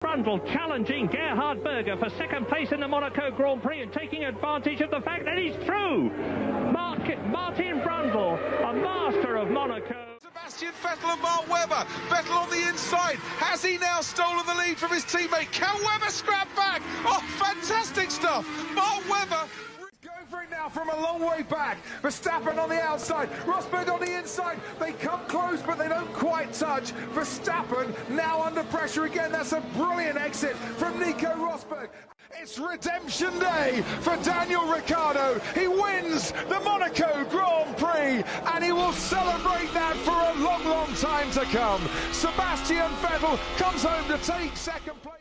Brundle challenging Gerhard Berger for second place in the Monaco Grand Prix and taking advantage of the fact that he's through. Martin Brundle, a master of Monaco. Sebastian Vettel and Mark Webber. Vettel on the inside. Has he now stolen the lead from his teammate? Can Webber scrap back? Oh, fantastic stuff. Mark Webber going for it now from a long way back. Verstappen on the outside. Rosberg on the inside. They come close, but they don't quite touch. Verstappen now under pressure again. That's a brilliant exit from Nico Rosberg. It's redemption day for Daniel Ricciardo. He wins the Monaco Grand Prix and he will celebrate that for a long, long time to come. Sebastian Vettel comes home to take second place.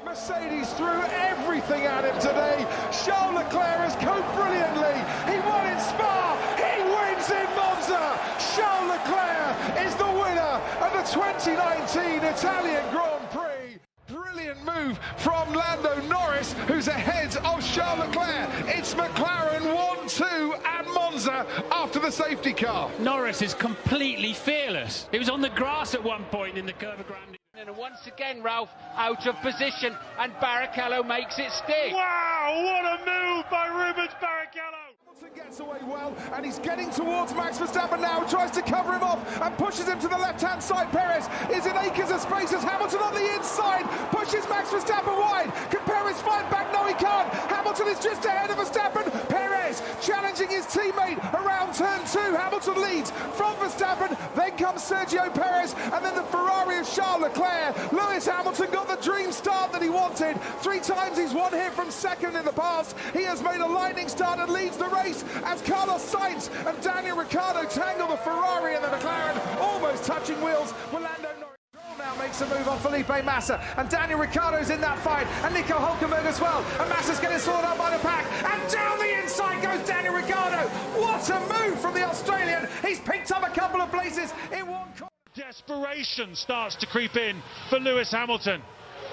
Mercedes threw everything at him today. Charles Leclerc has coped brilliantly. He won in Spa. He wins in Monza. Charles Leclerc is the winner of the 2019 Italian Grand Prix. Brilliant move from Lando Norris, who's ahead of Charles Leclerc. It's McLaren 1-2 at Monza after the safety car. Norris is completely fearless. He was on the grass at one point in the Curva Grande. And once again, Ralph out of position, and Barrichello makes it stick. Wow, what a move by Rubens Barrichello! Hamilton gets away well, and he's getting towards Max Verstappen now, tries to cover him off and pushes him to the left-hand side. Perez is in acres of space as Hamilton on the inside pushes Max Verstappen wide. Can Perez fight back? No, he can't. Hamilton is just ahead of Verstappen. Perez challenging his teammate around turn 2. Hamilton leads from Verstappen, then comes Sergio Perez, and then the Ferrari of Charles Leclerc. Lewis Hamilton got the dream start that he wanted. 3 times he's won here from second in the past. He has made a lightning start and leads the race as Carlos Sainz and Daniel Ricciardo tangle the Ferrari and the McLaren, almost touching wheels. Lando Norris now makes a move on Felipe Massa, and Daniel Ricciardo's in that fight, and Nico Hülkenberg as well, and Massa's getting sorted out by the pack, and down the inside goes Daniel Ricciardo. What a move from the Australian. He's picked up a couple of places in one corner. Desperation starts to creep in for Lewis Hamilton.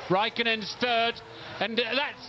Raikkonen's third, and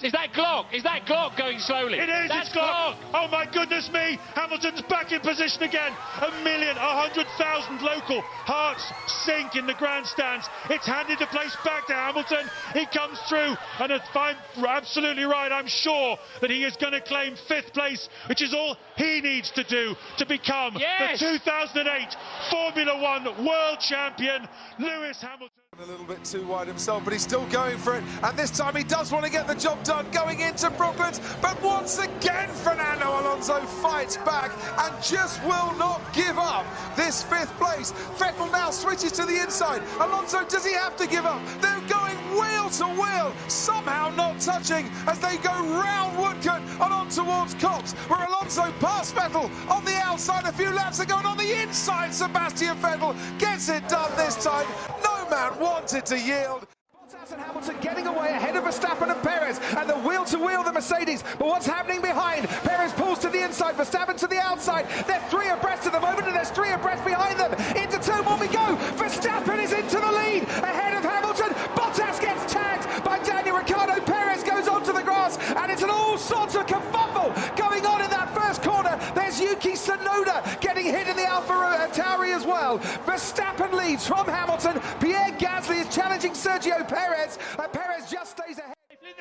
is that Glock? Is that Glock going slowly? It is, That's it's Glock. Oh my goodness me, Hamilton's back in position again. 100,000 local hearts sink in the grandstands. It's handed the place back to Hamilton. He comes through, and if I'm absolutely right, I'm sure that he is going to claim 5th place, which is all he needs to do to become the 2008 Formula One World Champion, Lewis Hamilton. A little bit too wide himself, but he's still going for it, and this time he does want to get the job done going into Brooklands, but once again Fernando Alonso fights back and just will not give up this 5th place. Vettel now switches to the inside. Alonso, does he have to give up? They're going wheel to wheel, somehow not touching as they go round Woodcote and on towards Cox, where Alonso passed Vettel on the outside a few laps ago, and on the inside Sebastian Vettel gets it done this time. No man wanted to yield. Bottas and Hamilton getting away ahead of Verstappen and Perez, and the wheel-to-wheel the Mercedes. But what's happening behind? Perez pulls to the inside, Verstappen to the outside. They're 3 abreast at the moment, and there's 3 abreast behind them. Into turn 1 we go. Verstappen is into the lead, ahead of Hamilton. Bottas gets tagged by Daniel Ricciardo. Perez goes onto the grass, and it's an all sorts of kerfuffle going on in that first corner. There's Yuki Tsunoda getting hit in the Alfa Tauri as well. Verstappen leads from Hamilton. Pierre Gasly is challenging Sergio Perez, and Perez just stays ahead.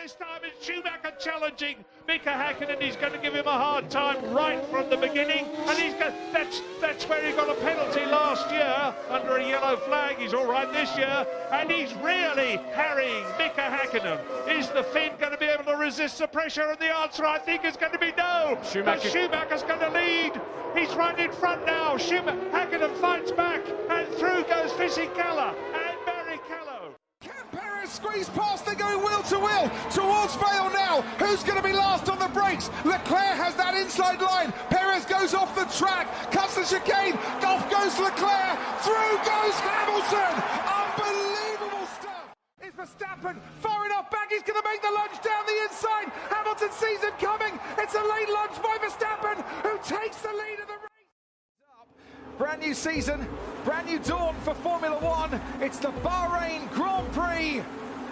This time it's Schumacher challenging Mika Häkkinen. He's going to give him a hard time right from the beginning, and that's where he got a penalty last year under a yellow flag. He's all right this year, and he's really harrying Mika Häkkinen. Is the Finn going to be able to resist the pressure? And the answer, I think, is going to be no. Schumacher's going to lead. He's right in front now. Häkkinen fights back, and through goes Fisichella and Barrichello. Perez squeezed past, they're going wheel to wheel towards Vale now. Who's going to be last on the brakes? Leclerc has that inside line. Perez goes off the track, cuts the chicane. Off goes Leclerc, through goes Hamilton. Unbelievable stuff. Is Verstappen far enough back? He's going to make the lunge down the inside. Hamilton sees it coming. It's a late lunge by Verstappen, who takes the lead of the race. Brand new season, brand new dawn for Formula One. It's the Bahrain Grand Prix,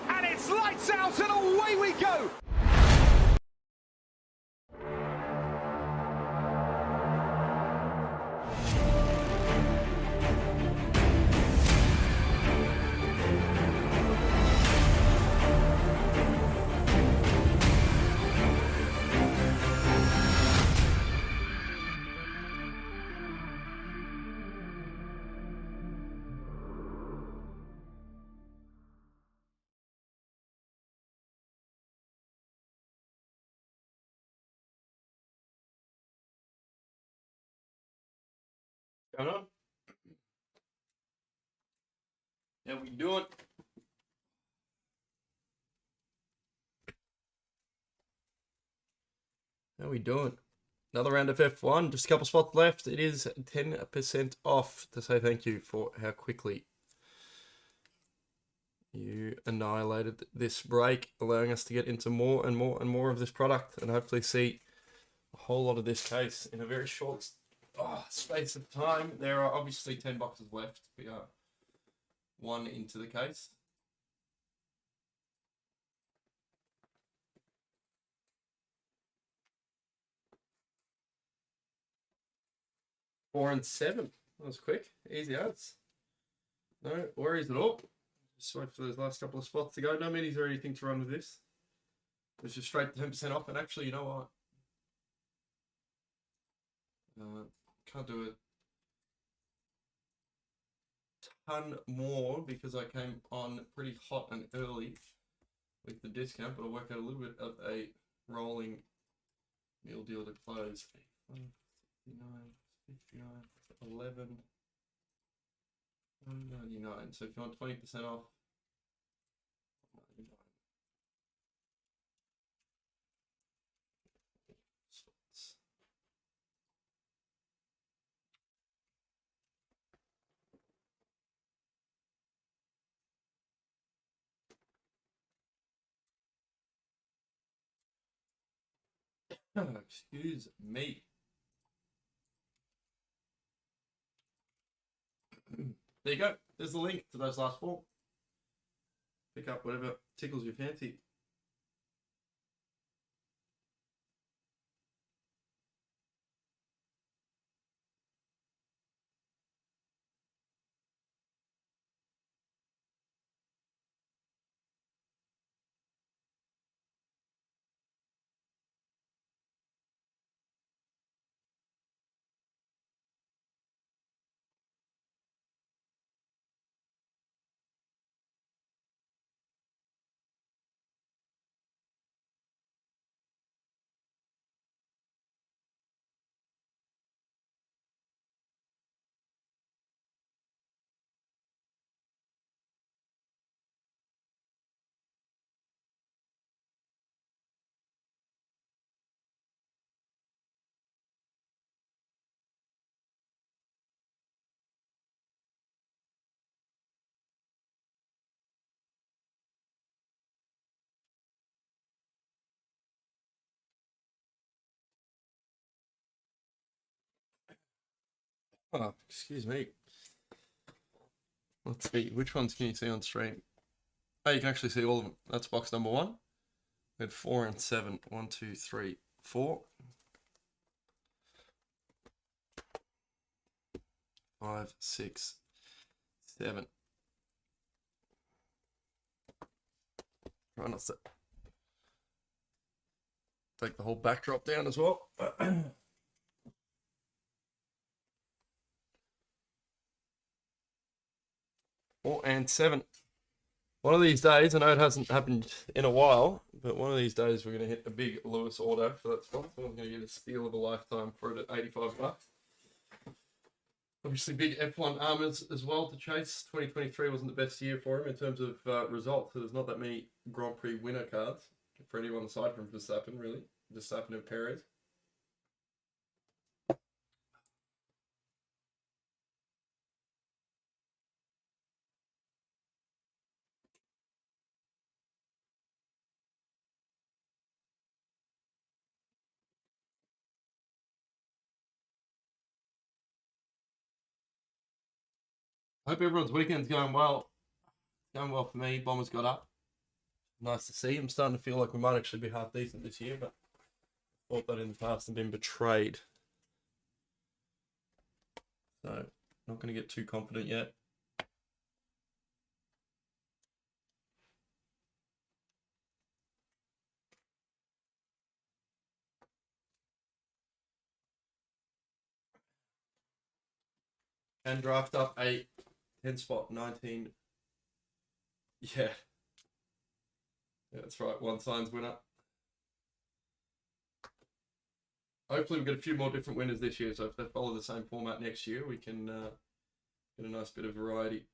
and it's lights out and away we go. Going on? How we doing? How we doing? Another round of F1, just a couple spots left. It is 10% off to say thank you for how quickly you annihilated this break, allowing us to get into more and more and more of this product and hopefully see a whole lot of this case in a very short space of time. There are obviously 10 boxes left. We are one into the case. Four and seven. That was quick. Easy odds. No worries at all. Just wait for those last couple of spots to go. No minis or anything to run with this. It's just straight 10% off. And actually, you know what? Can't do a ton more because I came on pretty hot and early with the discount, but I'll work out a little bit of a rolling meal deal to close. 59, 59, 11, 199. So if you want 20% off, 99. Excuse me. There you go. There's the link to those last four. Pick up whatever tickles your fancy. Oh, excuse me. Let's see, which ones can you see on stream? Oh, you can actually see all of them. That's box number one. We had 4 and 7. 1, 2, 3, 4. 5, 6, 7. Try not to take the whole backdrop down as well. 4 and 7. One of these days, I know it hasn't happened in a while, but one of these days we're going to hit a big Lewis auto for that spot. So I'm going to get a steal of a lifetime for it at 85 bucks. Obviously, big F1 armors as well to chase. 2023 wasn't the best year for him in terms of results. So there's not that many Grand Prix winner cards for anyone aside from Verstappen, really. Verstappen and Perez. Hope everyone's weekend's going well. Going well for me. Bombers got up. Nice to see. I'm starting to feel like we might actually be half decent this year, but thought that in the past and been betrayed. So, not going to get too confident yet. And draft up a 10 spot 19. Yeah. That's right. One signs winner. hopefully we'll get a few more different winners this year. So if they follow the same format next year, we can get a nice bit of variety.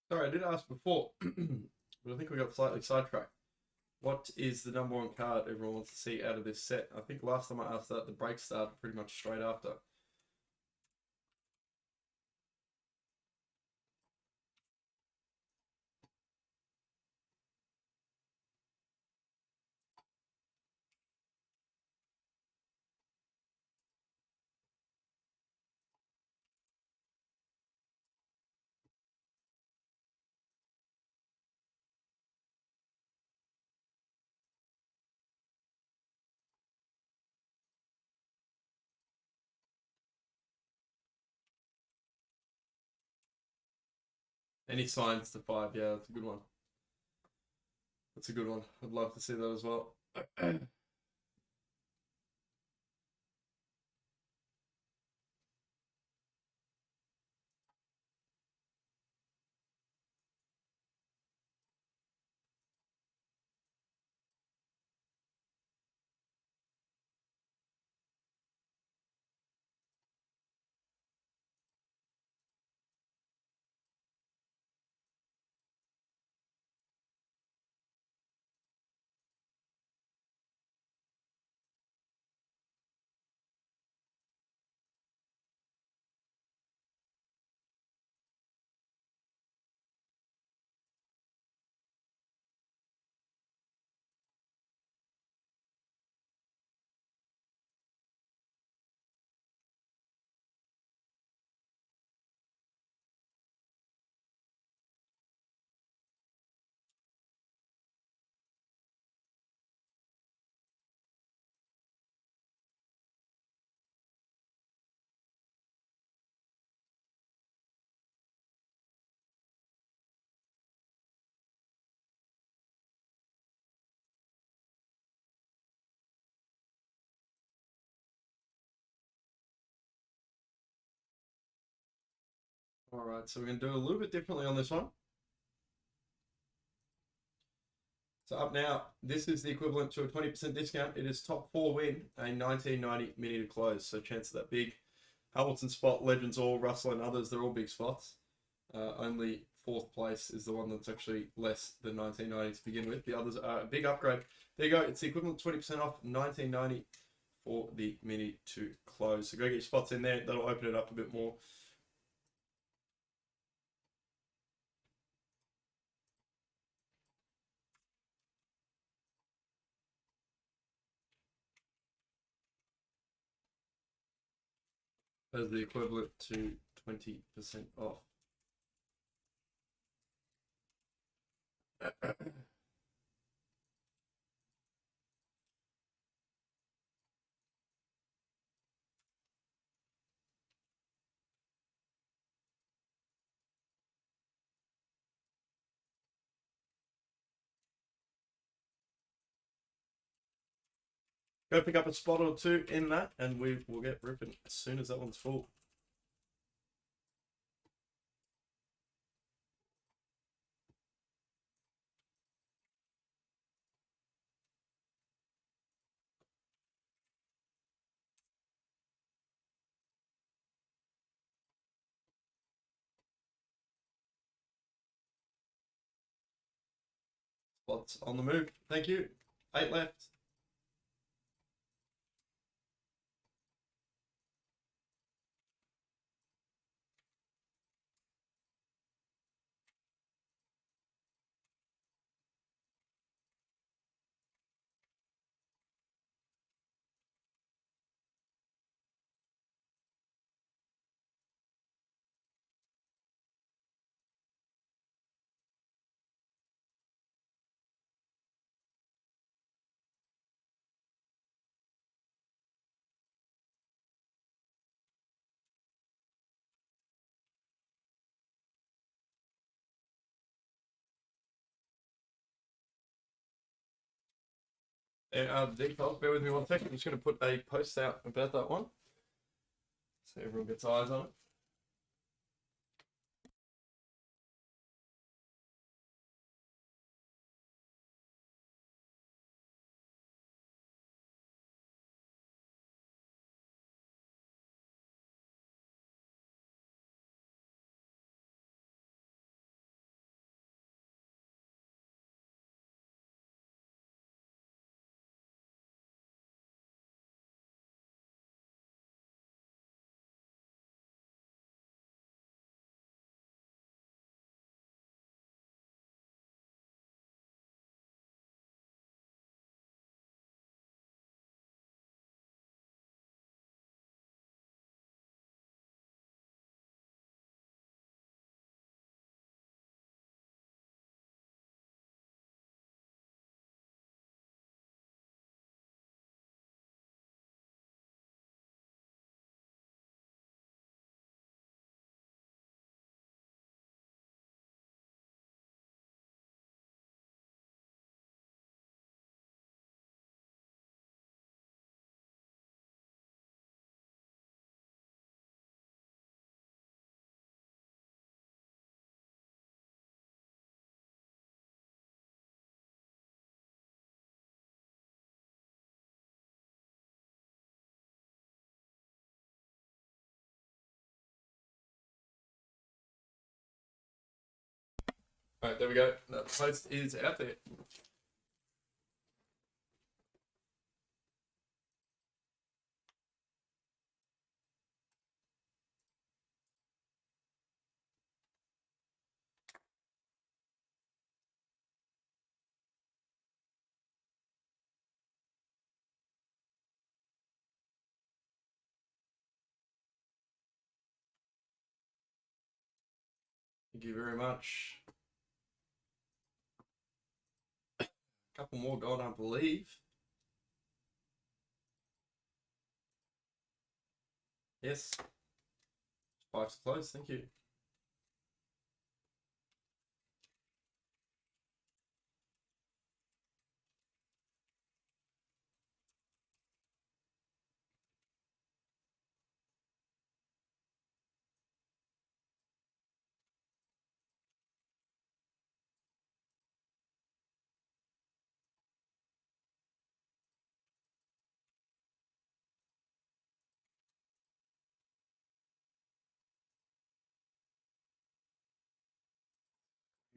Sorry, I did ask before, but I think we got slightly sidetracked. What is the number one card everyone wants to see out of this set? I think last time I asked that, the break started pretty much straight after. Any signs to 5? Yeah, that's a good one. That's a good one. I'd love to see that as well. All right, so we're going to do a little bit differently on this one. So up now, this is the equivalent to a 20% discount. It is top 4 win, a 1990 mini to close. So chance of that big. Hamilton spot, Legends All, Russell and others, they're all big spots. Only 4th place is the one that's actually less than 1990 to begin with. The others are a big upgrade. There you go. It's the equivalent 20% off 1990 for the mini to close. So go get your spots in there. That'll open it up a bit more. As the equivalent to 20% off. Go pick up a spot or two in that, and we will get ripping as soon as that one's full. Lots on the move. Thank you. 8 left. Details, bear with me 1 second. I'm just going to put a post out about that one so everyone gets eyes on it. Alright, there we go. That post is out there. Thank you very much. A couple more gone, I believe. Yes. 5's close, thank you.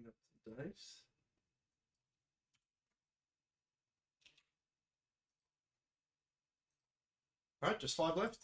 Up to dice. Alright, just 5 left.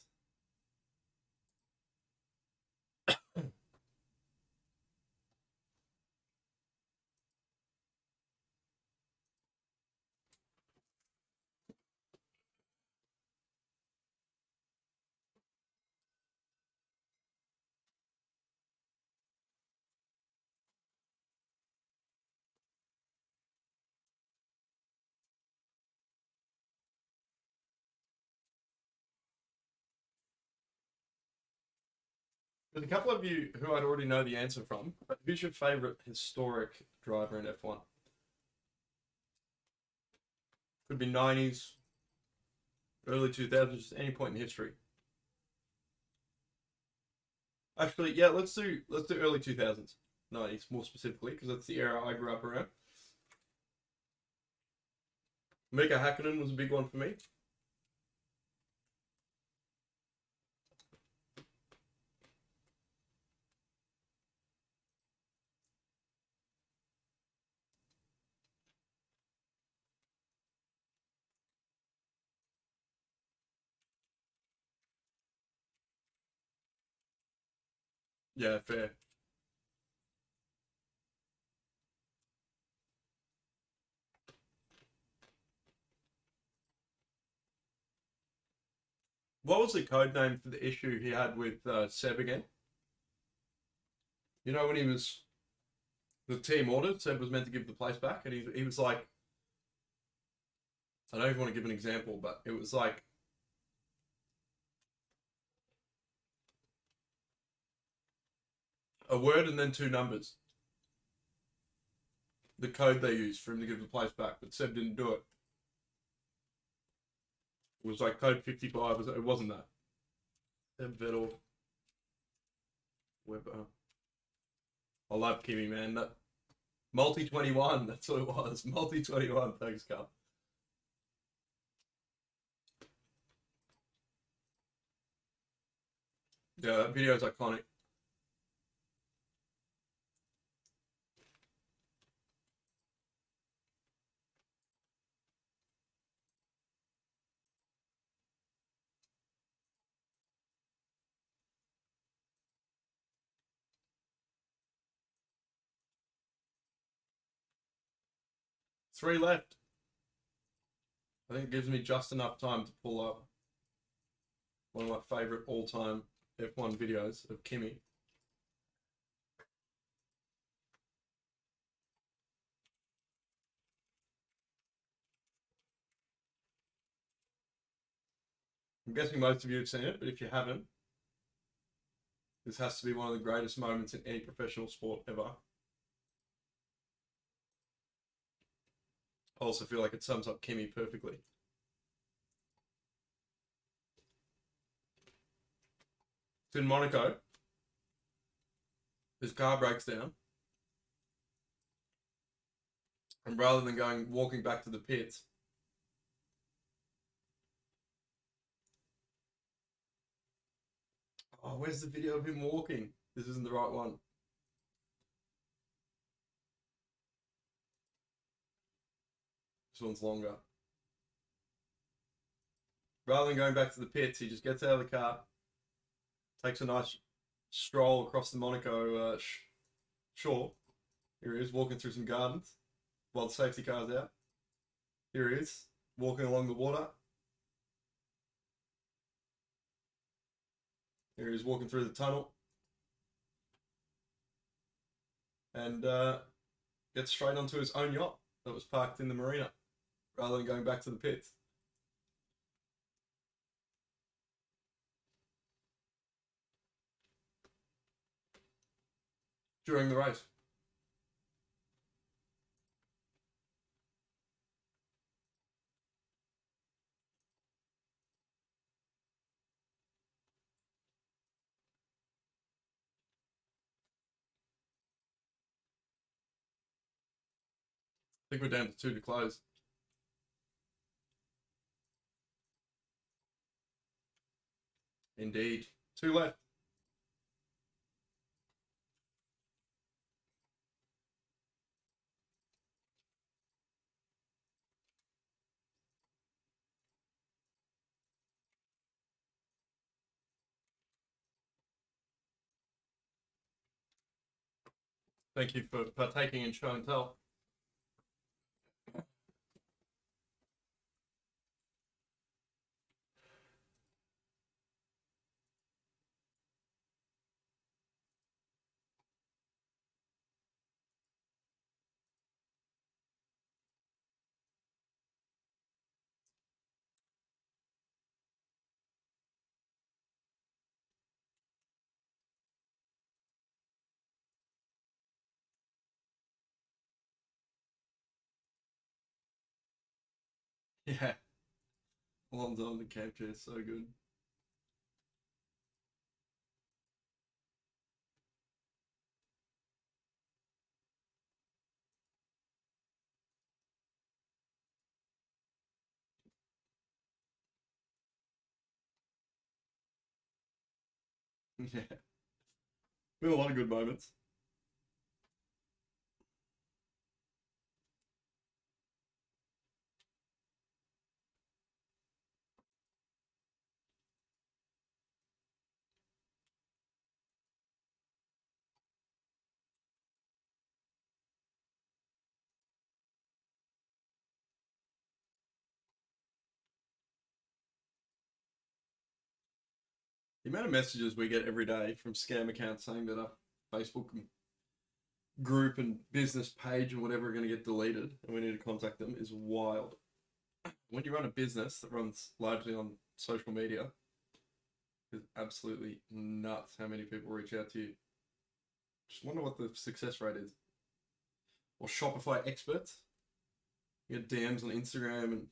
There's a couple of you who I'd already know the answer from, but who's your favourite historic driver in F1? Could be 90s, early 2000s, just any point in history. Actually, yeah, let's do early 2000s, 90s more specifically, because that's the era I grew up around. Mika Hakkinen was a big one for me. Yeah, fair. What was the code name for the issue he had with Seb again? You know when he was the team ordered, Seb was meant to give the place back, and he was like, I don't even want to give an example, but it was like a word and then 2 numbers. The code they used for him to give the place back, but Seb didn't do it. It was like code 55. It wasn't that. Seb Vettel. Weber. I love Kimmy, man. That multi 21. That's what it was. Multi 21. Thanks, Carl. Yeah, that video is iconic. Three left. I think it gives me just enough time to pull up one of my favourite all-time F1 videos of Kimmy. I'm guessing most of you have seen it, but if you haven't, this has to be one of the greatest moments in any professional sport ever. I also feel like it sums up Kimmy perfectly. It's in Monaco. His car breaks down. And rather than walking back to the pits, oh, where's the video of him walking? This isn't the right one. This one's longer. Rather than going back to the pits, he just gets out of the car, takes a nice stroll across the Monaco shore. Here he is, walking through some gardens while the safety car's out. Here he is, walking along the water. Here he is, walking through the tunnel. And gets straight onto his own yacht that was parked in the marina, rather than going back to the pits. During the race. I think we're down to 2 to close. Indeed. 2 left. Thank you for partaking in show and tell. Yeah. Alonso on the capture is so good. Yeah. Been a lot of good moments. The amount of messages we get every day from scam accounts saying that our Facebook group and business page and whatever are going to get deleted and we need to contact them is wild. When you run a business that runs largely on social media, it's absolutely nuts how many people reach out to you. Just wonder what the success rate is. Or Shopify experts. You get DMs on Instagram and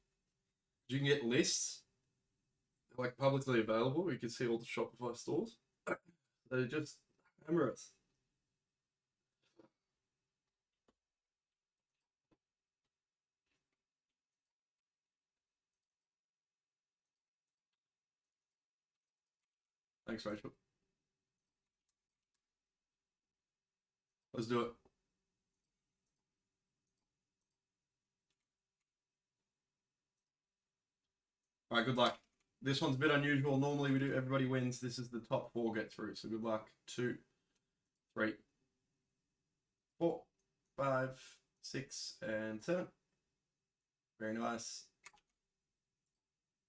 you can get lists like publicly available. You can see all the Shopify stores. They just hammer us. Thanks, Rachel. Let's do it. All right, good luck. This one's a bit unusual. Normally we do everybody wins. This is the top 4 get through. So good luck. 2, 3, 4, 5, 6, and 7. Very nice.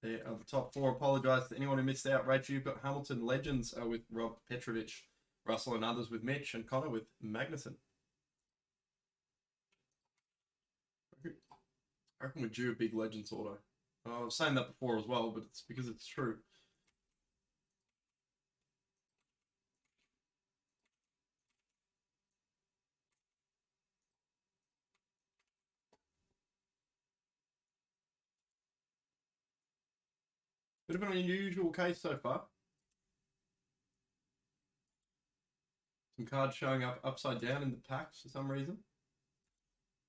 There are the top 4. Apologise to anyone who missed out. Rachel, you've got Hamilton Legends with Rob Petrovich, Russell and others with Mitch, and Connor with Magnuson. I reckon we're due a big Legends auto. I was saying that before as well, but it's because it's true. Bit of an unusual case so far. Some cards showing up upside down in the packs for some reason.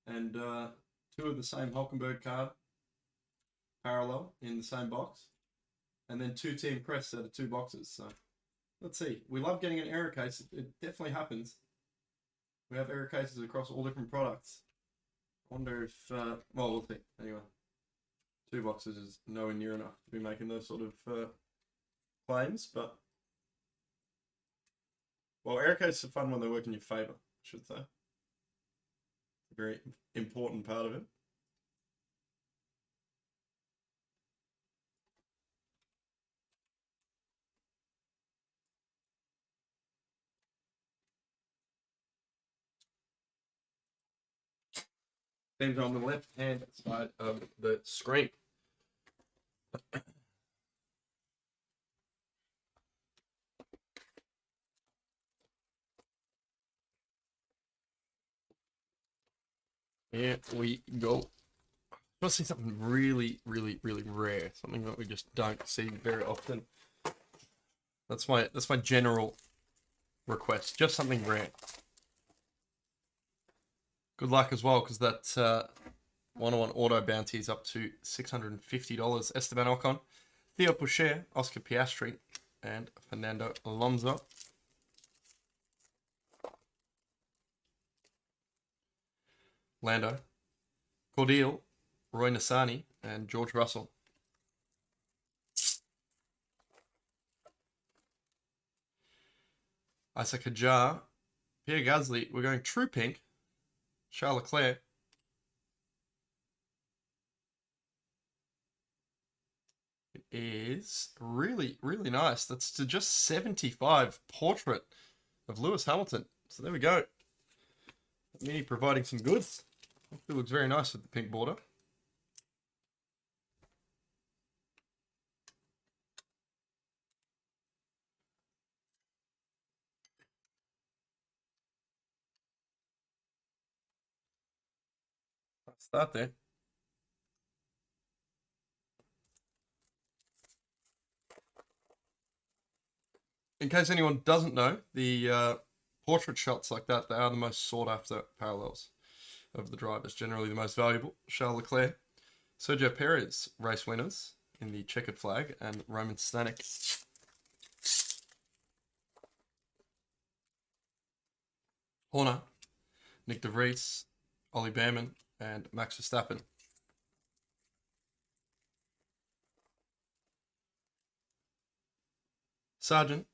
And 2 of the same Hulkenberg card parallel in the same box. And then 2 team crests out of 2 boxes. So let's see. We love getting an error case. It definitely happens. We have error cases across all different products. I wonder if, well, we'll see. Anyway, 2 boxes is nowhere near enough to be making those sort of claims, but well, error cases are fun when they work in your favour, I should say. A very important part of it. Teams on the left-hand side of the screen. Here we go. I want to see something really, really, really rare. Something that we just don't see very often. That's my general request. Just something rare. Good luck as well, because that 101 auto bounty is up to $650. Esteban Ocon, Theo Pouchet, Oscar Piastri, and Fernando Alonso. Lando, Cordial, Roy Nassani, and George Russell. Isaac Hajar, Pierre Gasly. We're going true pink. Charles Leclerc. It is really, really nice. That's to just 75 portrait of Lewis Hamilton. So there we go. Me providing some goods. It looks very nice with the pink border. Start there. In case anyone doesn't know, the portrait shots like that, they are the most sought after parallels of the drivers, generally the most valuable. Charles Leclerc, Sergio Perez, race winners in the checkered flag, and Roman Stanek. Horner, Nick de Vries, Ollie Behrman, and Max Verstappen. Sargent,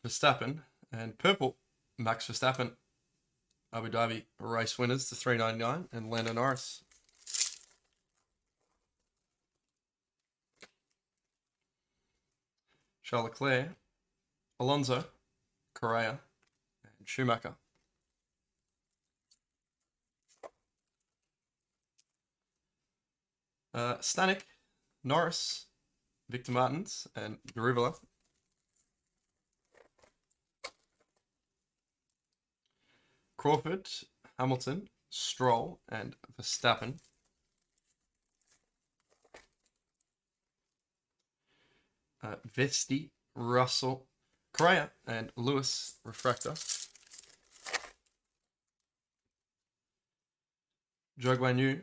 Verstappen, and purple, Max Verstappen. Abu Dhabi race winners to $3.99, and Lando Norris. Charles Leclerc, Alonso, Correa, and Schumacher. Stanek, Norris, Victor Martins, and Garivella. Crawford, Hamilton, Stroll, and Verstappen. Vesti, Russell, Correa, and Lewis, Refractor. Zhou Guanyu,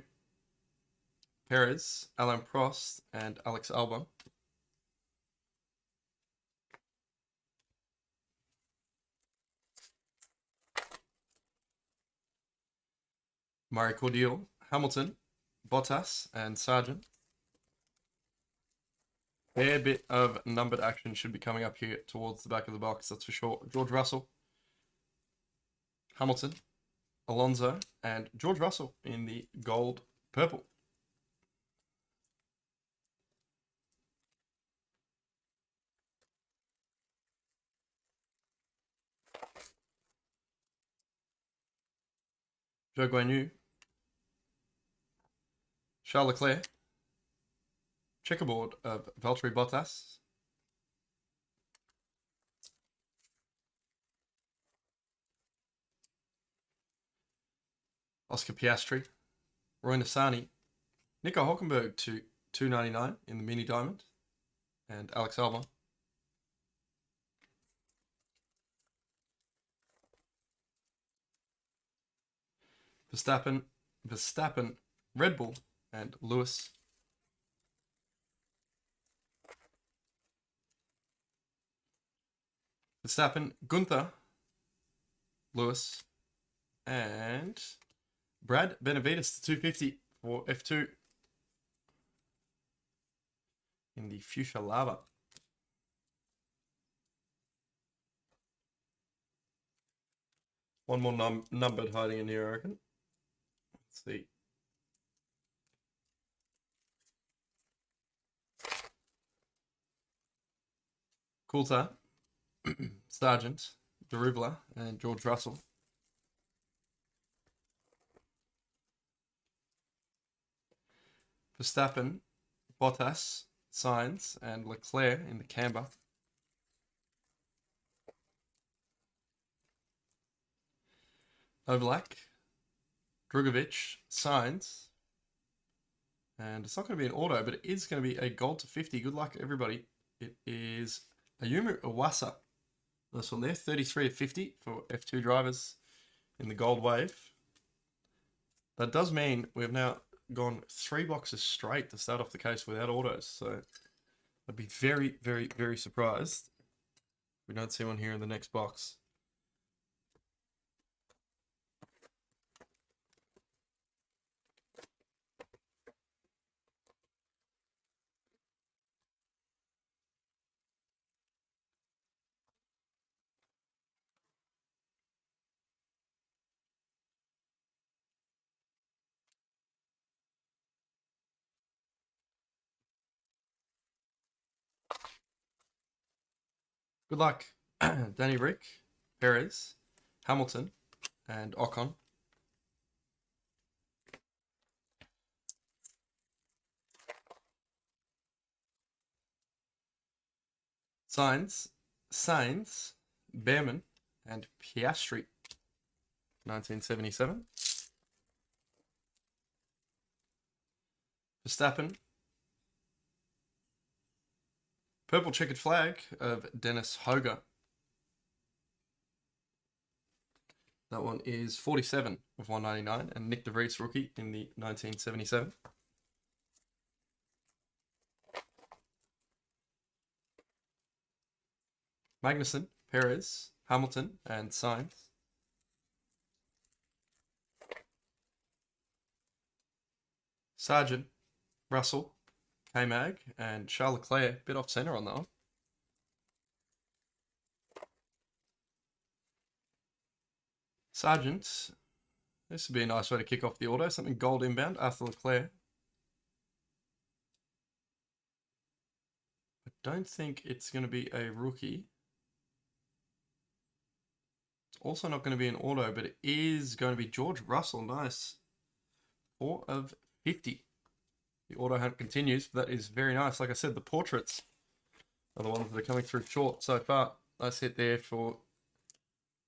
Perez, Alain Prost, and Alex Albon. Murray Cordial, Hamilton, Bottas, and Sargent. Fair bit of numbered action should be coming up here towards the back of the box, that's for sure. George Russell, Hamilton, Alonso, and George Russell in the gold purple. Zhou Guanyu, Charles Leclerc, checkerboard of Valtteri Bottas, Oscar Piastri, Roy Nissany, Nico Hülkenberg to 299 in the mini diamond, and Alex Albon. Verstappen, Red Bull, and Lewis. Verstappen, Gunther, Lewis, and Brad Benavides to 250 for F2 in the fuchsia lava. One more numbered hiding in here, I reckon. Let's see. Coulter, Sargent, Derivla, and George Russell. Verstappen, Bottas, Sainz, and Leclerc in the camber. Ovalak, Drugovic, Sainz, and it's not going to be an auto, but it is going to be a gold to 50. Good luck, everybody. It is Ayumu Iwasa. This one there, 33 to 50 for F2 drivers in the gold wave. That does mean we've now gone 3 boxes straight to start off the case without autos. So I'd be very, very, very surprised if we don't see one here in the next box. Good luck, Danny Rick, Perez, Hamilton, and Ocon. Sainz, Behrman, and Piastri, 1977. Verstappen. Purple checkered flag of Dennis Hoger. That one is 47 of 199, and Nick DeVries rookie in the 1977. Magnussen, Perez, Hamilton, and Sainz. Sargent, Russell, K-Mag, and Charles Leclerc, bit off center on that one. Sargent, this would be a nice way to kick off the auto. Something gold inbound after Leclerc. don't think it's going to be a rookie. It's also not going to be an auto, but it is going to be George Russell. Nice. 4 of 50. The auto hunt continues. That is very nice. Like I said, the portraits are the ones that are coming through short so far. Nice hit there for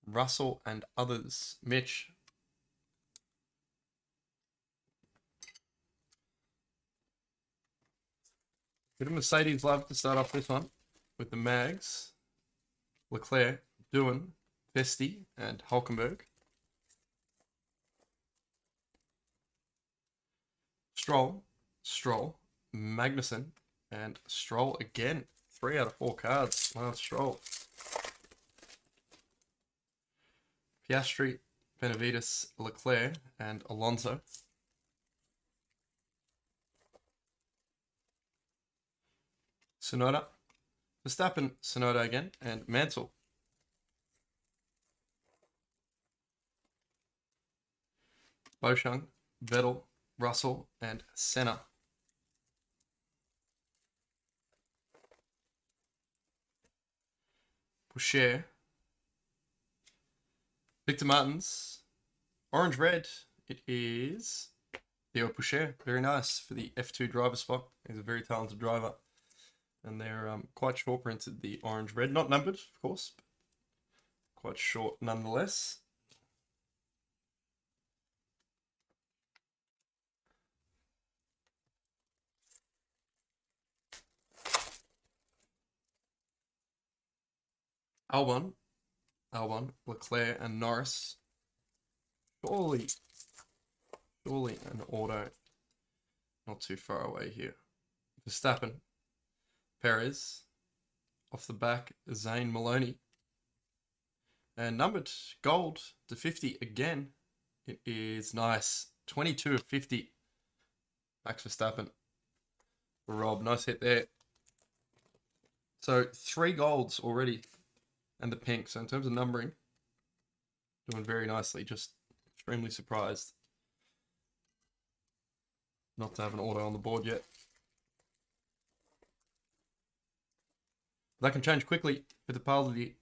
Russell and others. Mitch. Bit of Mercedes love to start off this one with the Mags. Leclerc, Doohan, Vesti, and Hulkenberg. Stroll, Magnussen, and Stroll again. 3 out of 4 cards. Lance Stroll. Piastri, Benavides, Leclerc, and Alonso. Tsunoda, Verstappen, Tsunoda again, and Mansell. Boshang, Vettel, Russell, and Senna. Boucher, Victor Martins, orange red. It is Theo Boucher. Very nice for the F2 driver spot. He's a very talented driver. And they're quite short printed, the orange red. Not numbered, of course, but quite short nonetheless. Albon, Leclerc, and Norris. Surely an auto. Not too far away here. Verstappen, Perez, off the back, Zane Maloney. And numbered gold to 50 again. It is nice. 22 of 50. Max Verstappen. Rob, nice hit there. So 3 golds already. And the pink. So in terms of numbering, doing very nicely. Just extremely surprised not to have an auto on the board yet. That can change quickly with the Fittipaldi,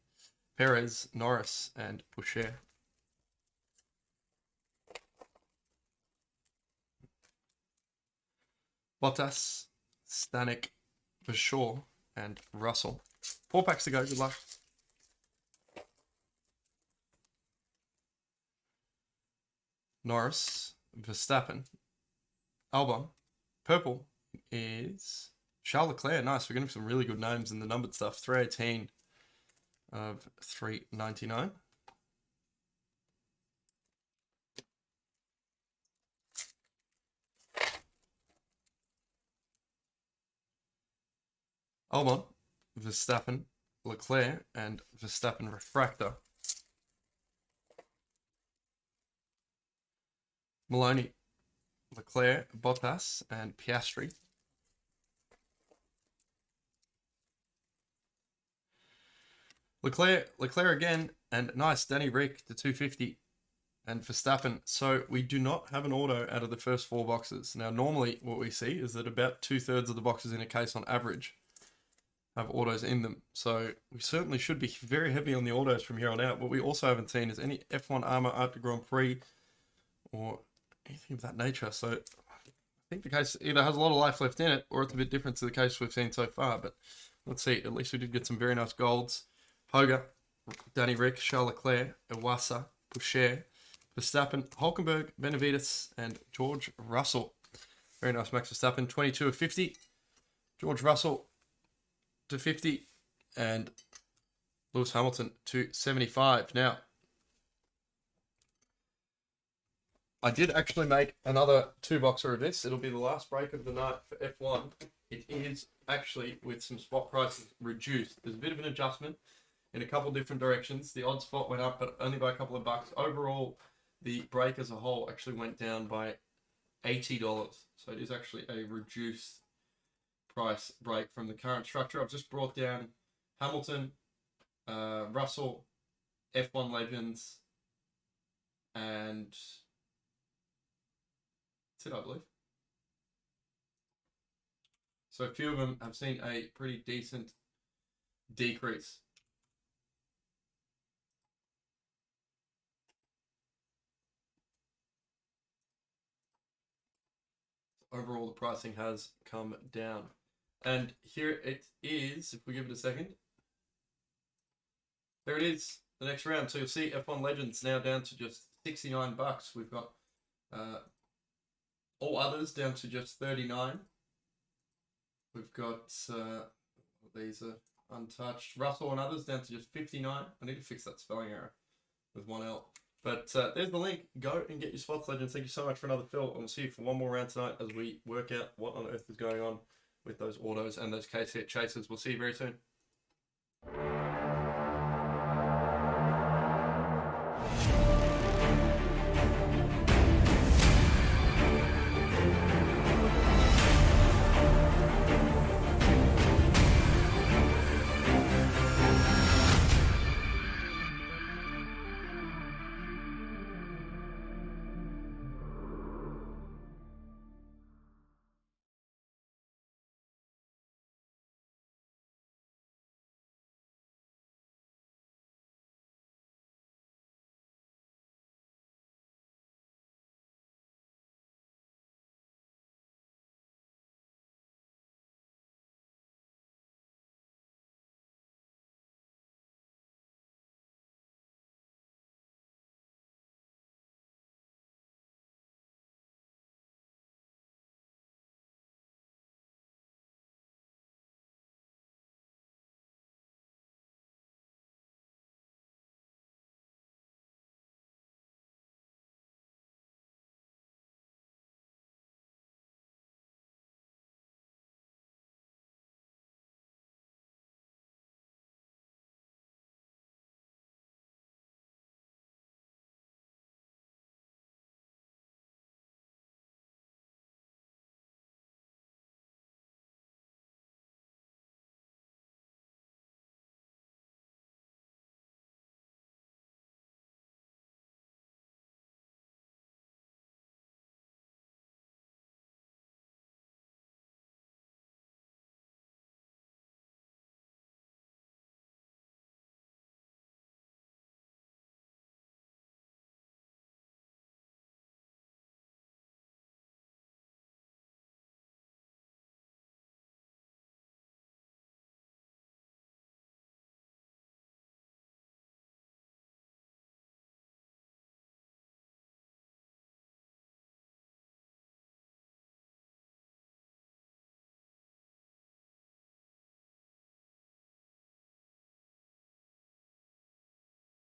Perez, Norris, and Boucher. Bottas, Stanek, Verschoor, and Russell. 4 packs to go. Good luck. Norris, Verstappen, Albon. Purple is Charles Leclerc. Nice. We're getting some really good names in the numbered stuff. 318 of 399. Albon, Verstappen, Leclerc, and Verstappen Refractor. Maloney, Leclerc, Bottas, and Piastri. Leclerc again, and nice, Danny Rick to 250, and Verstappen. So we do not have an auto out of the first 4 boxes. Now, normally what we see is that about 2/3 of the boxes in a case on average have autos in them. So we certainly should be very heavy on the autos from here on out. What we also haven't seen is any F1 Armour Art de Grand Prix or anything of that nature. So I think the case either has a lot of life left in it, or it's a bit different to the case we've seen so far. But let's see. At least we did get some very nice golds. Hoga, Danny Rick, Charles Leclerc, Iwasa, Boucher, Verstappen, Hulkenberg, Benavides, and George Russell. Very nice, Max Verstappen. 22 of 50. George Russell to 50. And Lewis Hamilton to 75. Now, I did actually make another 2-boxer of this. It'll be the last break of the night for F1. It is actually with some spot prices reduced. There's a bit of an adjustment in a couple different directions. The odd spot went up, but only by a couple of bucks. Overall, the break as a whole actually went down by $80. So it is actually a reduced price break from the current structure. I've just brought down Hamilton, Russell, F1 Legends, and that's it, I believe. So a few of them have seen a pretty decent decrease. Overall, the pricing has come down. And here it is, if we give it a second. There it is, the next round. So you'll see F1 Legends now down to just $69. We've got all others down to just 39. We've got, these are untouched. Russell and others down to just 59. I need to fix that spelling error with one L. But there's the link. Go and get your spots, Legends. Thank you so much for another fill. And we'll see you for one more round tonight as we work out what on earth is going on with those autos and those case hit chasers. We'll see you very soon.